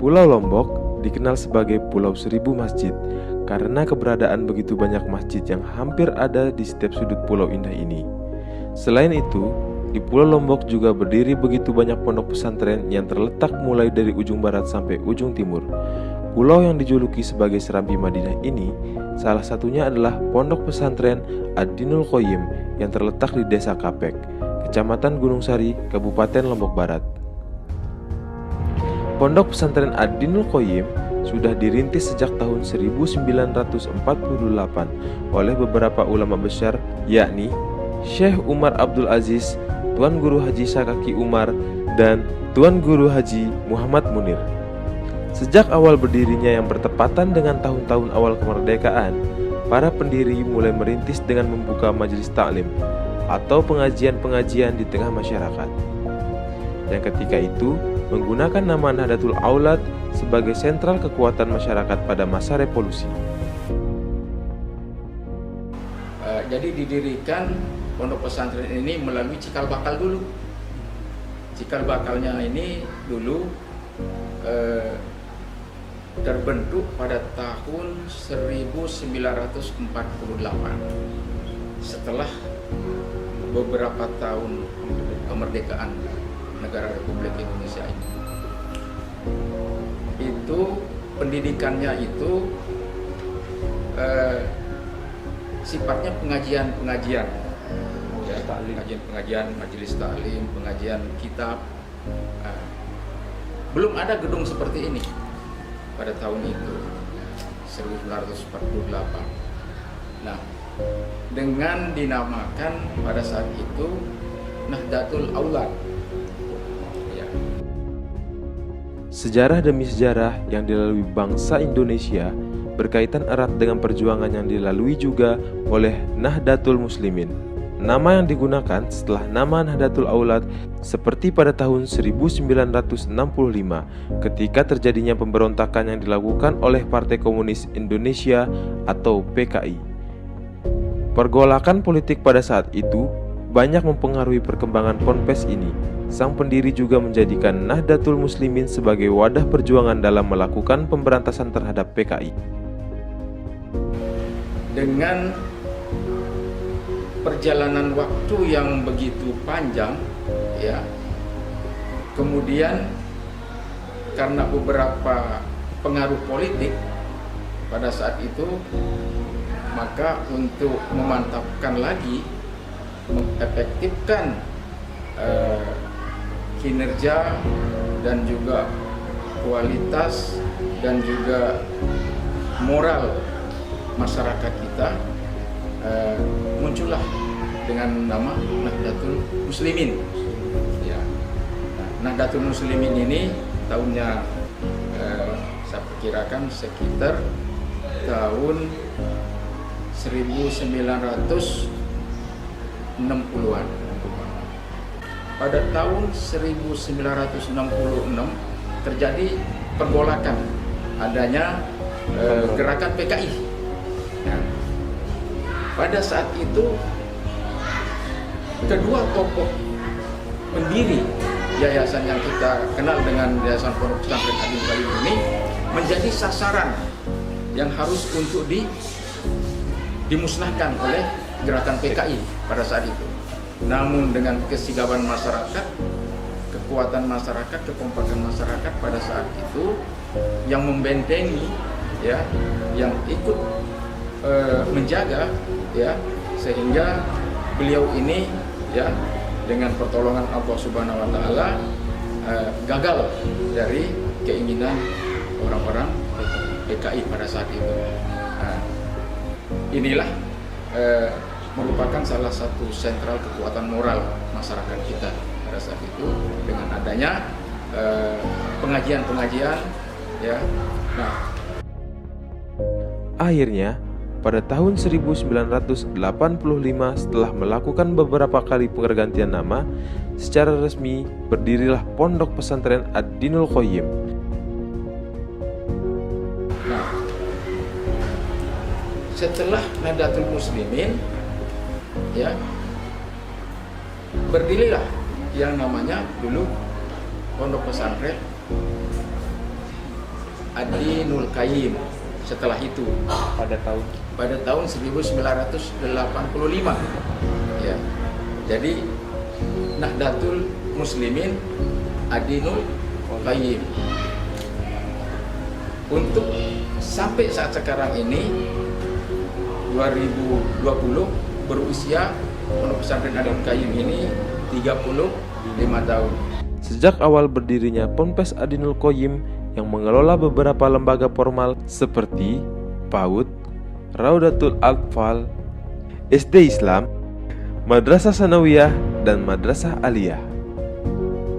Pulau Lombok dikenal sebagai Pulau Seribu Masjid karena keberadaan begitu banyak masjid yang hampir ada di setiap sudut pulau indah ini. Selain itu, di Pulau Lombok juga berdiri begitu banyak pondok pesantren yang terletak mulai dari ujung barat sampai ujung timur. Pulau yang dijuluki sebagai Serambi Madinah ini, salah satunya adalah Pondok Pesantren Ad-Dinul Qoyim yang terletak di Desa Kapek, Kecamatan Gunung Sari, Kabupaten Lombok Barat. Pondok Pesantren Ad-Dinul Qoyim sudah dirintis sejak tahun 1948 oleh beberapa ulama besar, yakni Syekh Umar Abdul Aziz, Tuan Guru Haji Sakaki Umar, dan Tuan Guru Haji Muhammad Munir. Sejak awal berdirinya yang bertepatan dengan tahun-tahun awal kemerdekaan, para pendiri mulai merintis dengan membuka majelis taklim atau pengajian-pengajian di tengah masyarakat. Yang ketika itu menggunakan nama Nahdlatul Aulad sebagai sentral kekuatan masyarakat pada masa revolusi. Jadi didirikan pondok pesantren ini melalui cikal bakal dulu. Cikal bakalnya ini dulu terbentuk pada tahun 1948 setelah beberapa tahun kemerdekaan negara Republik Indonesia ini. Itu pendidikannya itu sifatnya pengajian-pengajian, ya, pengajian-pengajian, majelis taklim, pengajian kitab. Belum ada gedung seperti ini pada tahun itu 1948. Nah, dengan dinamakan pada saat itu Nahdlatul Aulad. Ya. Sejarah demi sejarah yang dilalui bangsa Indonesia berkaitan erat dengan perjuangan yang dilalui juga oleh Nahdlatul Muslimin. Nama yang digunakan setelah nama Nahdlatul Aulad seperti pada tahun 1965 ketika terjadinya pemberontakan yang dilakukan oleh Partai Komunis Indonesia atau PKI. Pergolakan politik pada saat itu banyak mempengaruhi perkembangan ponpes ini. Sang pendiri juga menjadikan Nahdlatul Muslimin sebagai wadah perjuangan dalam melakukan pemberantasan terhadap PKI. Dengan perjalanan waktu yang begitu panjang, ya, kemudian karena beberapa pengaruh politik pada saat itu, maka untuk memantapkan lagi, mengefektifkan kinerja dan juga kualitas dan juga moral masyarakat kita, muncullah dengan nama Nahdlatul Muslimin. Ya. Nahdlatul Muslimin ini tahunnya saya perkirakan sekitar tahun 1960-an. Pada tahun 1966 terjadi pergolakan, adanya gerakan PKI. Nah, pada saat itu kedua tokoh pendiri yayasan yang kita kenal dengan Yayasan Pondok Pesantren Ad-Dinul Qoyim ini menjadi sasaran yang harus untuk dimusnahkan oleh gerakan PKI pada saat itu. Namun dengan kesigapan masyarakat, kekuatan masyarakat, kekompakan masyarakat pada saat itu yang membentengi, ya, yang ikut menjaga, ya, sehingga beliau ini, ya, dengan pertolongan Allah Subhanahu Wa Taala gagal dari keinginan orang-orang PKI pada saat itu. Nah, inilah merupakan salah satu sentral kekuatan moral masyarakat kita pada saat itu dengan adanya pengajian-pengajian, ya. Nah, akhirnya pada tahun 1985 setelah melakukan beberapa kali pergantian nama, secara resmi berdirilah Pondok Pesantren Ad-Dinul Qoyim. Nah, setelah Nahdlatul Muslimin, ya, berdirilah yang namanya dulu Pondok Pesantren Adinul Qayyim setelah itu pada tahun 1985 ya. Jadi Nahdlatul Muslimin Adinul Qayyim. Untuk sampai saat sekarang ini 2020 berusia Pondok Pesantren Adinul Qayyim ini 35 tahun. Sejak awal berdirinya Ponpes Adinul Qayyim yang mengelola beberapa lembaga formal seperti PAUD, Raudatul Atfal, SD Islam, Madrasah Sanawiyah, dan Madrasah Aliyah.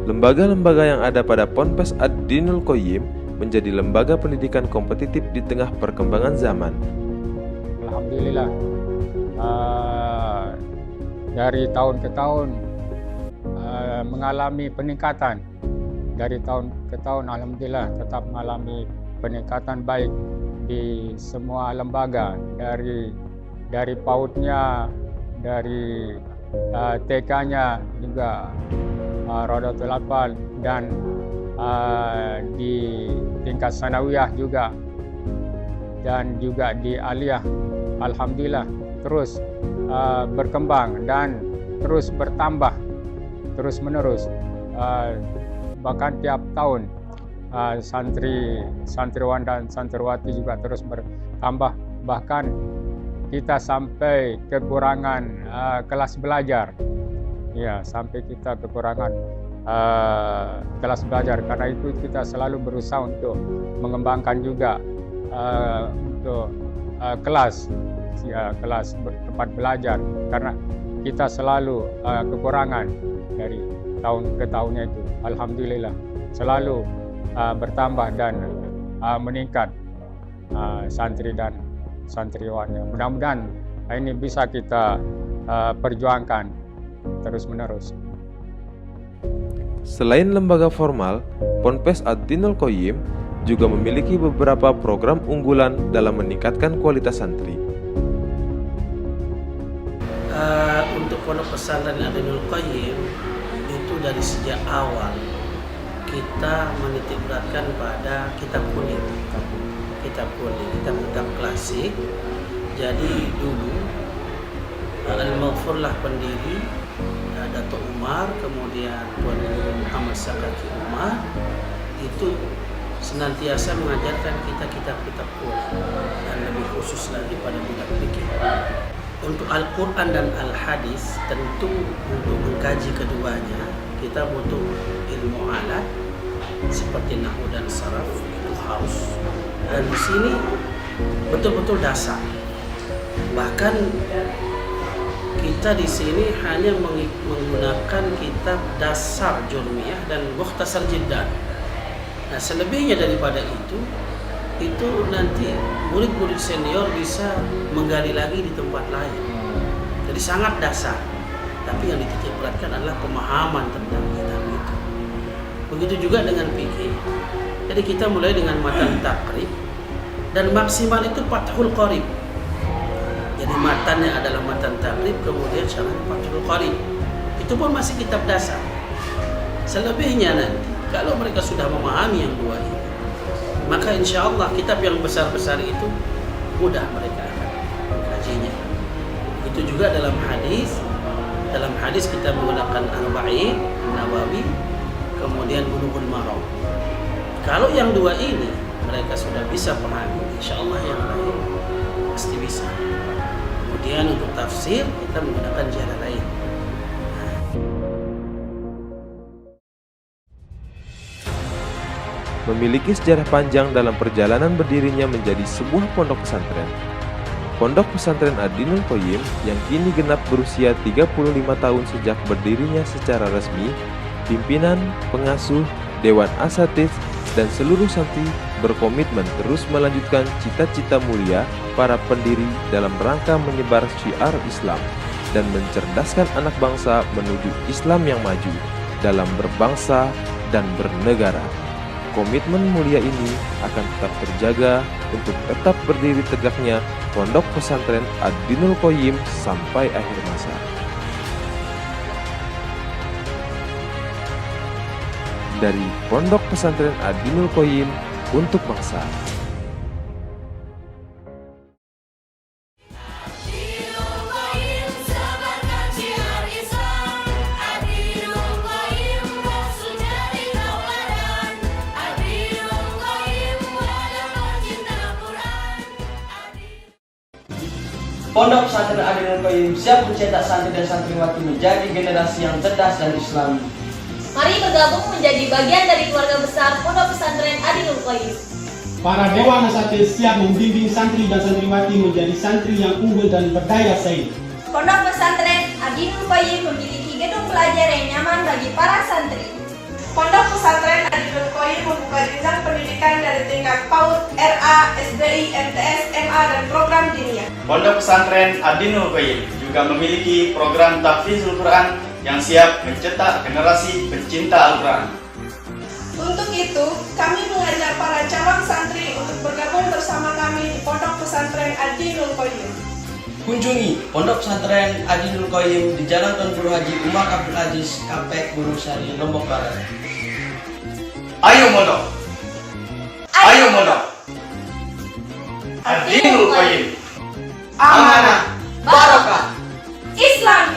Lembaga-lembaga yang ada pada Ponpes Adinul Qayyim menjadi lembaga pendidikan kompetitif di tengah perkembangan zaman. Alhamdulillah, dari tahun ke tahun mengalami peningkatan. Dari tahun ke tahun alhamdulillah tetap mengalami peningkatan baik di semua lembaga, dari PAUD-nya, dari TK-nya juga, Raudatul Atfal, dan di tingkat sanawiyah juga, dan juga di aliyah. Alhamdulillah terus berkembang dan terus bertambah terus menerus. Bahkan tiap tahun santriwan dan santriwati juga terus bertambah. Bahkan kita sampai kekurangan kelas belajar. Ya, sampai kita kekurangan kelas belajar. Karena itu kita selalu berusaha untuk mengembangkan juga untuk kelas tempat belajar. Karena kita selalu kekurangan dari tahun ke tahunnya itu. Alhamdulillah selalu bertambah dan meningkat santri dan santriwannya. Mudah-mudahan ini bisa kita perjuangkan terus-menerus. Selain lembaga formal, Ponpes Adinul Qayyim juga memiliki beberapa program unggulan dalam meningkatkan kualitas santri. Untuk Pondok Pesantren Adinul Qayyim itu dari sejak awal kita menitikberatkan pada kitab kuning, kitab klasik. Jadi dulu Al-Maghfurlah pendiri, Dato' Umar, kemudian Tuan Guru Muhammad Sakaki Umar itu senantiasa mengajarkan kita kitab-kitab Quran, dan lebih khusus lagi pada budak fikih. Untuk Al-Quran dan Al-Hadis, tentu untuk mengkaji keduanya kita butuh ilmu alat seperti nahwu dan saraf, itu harus. Dan di sini betul-betul dasar. Bahkan kita di sini hanya menggunakan kitab dasar Jurmiyah dan Mukhtasar Jiddan. Nah, selebihnya daripada itu nanti murid-murid senior bisa menggali lagi di tempat lain. Jadi sangat dasar. Tapi yang dititikberatkan adalah pemahaman tentang kitab itu. Begitu juga dengan fikih. Jadi kita mulai dengan matan takrib dan maksimal itu Fathul Qarib. Jadi matannya adalah matan takrib, kemudian syarahnya Fathul Qarib. Itu pun masih kitab dasar. Selebihnya nanti kalau mereka sudah memahami yang dua ini, maka insya Allah kitab yang besar-besar itu mudah mereka akan mengkajinya. Itu juga dalam hadis. Dalam hadis kita menggunakan Arba'in Nawawi, kemudian Bulughul Maram. Kalau yang dua ini mereka sudah bisa pahami, insya Allah yang lain pasti bisa. Kemudian untuk tafsir kita menggunakan Jalalain. Memiliki sejarah panjang dalam perjalanan berdirinya menjadi sebuah pondok pesantren. Pondok Pesantren Adinul Qayyim yang kini genap berusia 35 tahun sejak berdirinya secara resmi, pimpinan, pengasuh, dewan asatidz, dan seluruh santri berkomitmen terus melanjutkan cita-cita mulia para pendiri dalam rangka menyebar syiar Islam dan mencerdaskan anak bangsa menuju Islam yang maju dalam berbangsa dan bernegara. Komitmen mulia ini akan tetap terjaga untuk tetap berdiri tegaknya Pondok Pesantren Adinul Qayyim sampai akhir masa. Dari Pondok Pesantren Adinul Qayyim, untuk bangsa. Pondok Pesantren Adinul Qayyim siap mencetak santri dan santriwati menjadi generasi yang cerdas dan islami. Mari bergabung menjadi bagian dari keluarga besar Pondok Pesantren Adinul Qayyim. Para Dewan Asatidz siap membimbing santri dan santriwati menjadi santri yang unggul dan berdaya saing. Pondok Pesantren Adinul Qayyim memiliki gedung belajar yang nyaman bagi para santri. Pondok Pesantren Adinul Qayyim membuka jenjang pendidikan dari tingkat PAUD, RA, SDI, MTS, MA, dan program diniyah. Pondok Pesantren Adinul Qayyim juga memiliki program tahfizul Quran yang siap mencetak generasi pencinta Al-Quran. Untuk itu, kami mengajak para calon santri untuk bergabung bersama kami di Pondok Pesantren Adinul Qayyim. Kunjungi Pondok Pesantren Adinul Qayyim di Jalan Tuan Guru Haji Umar Abdul Aziz, Kampek, Gunung Sari, Lombok Barat. Ayo mondok! Ayo mondok! Adinul Qayyim. Amanah, Barokah. Islam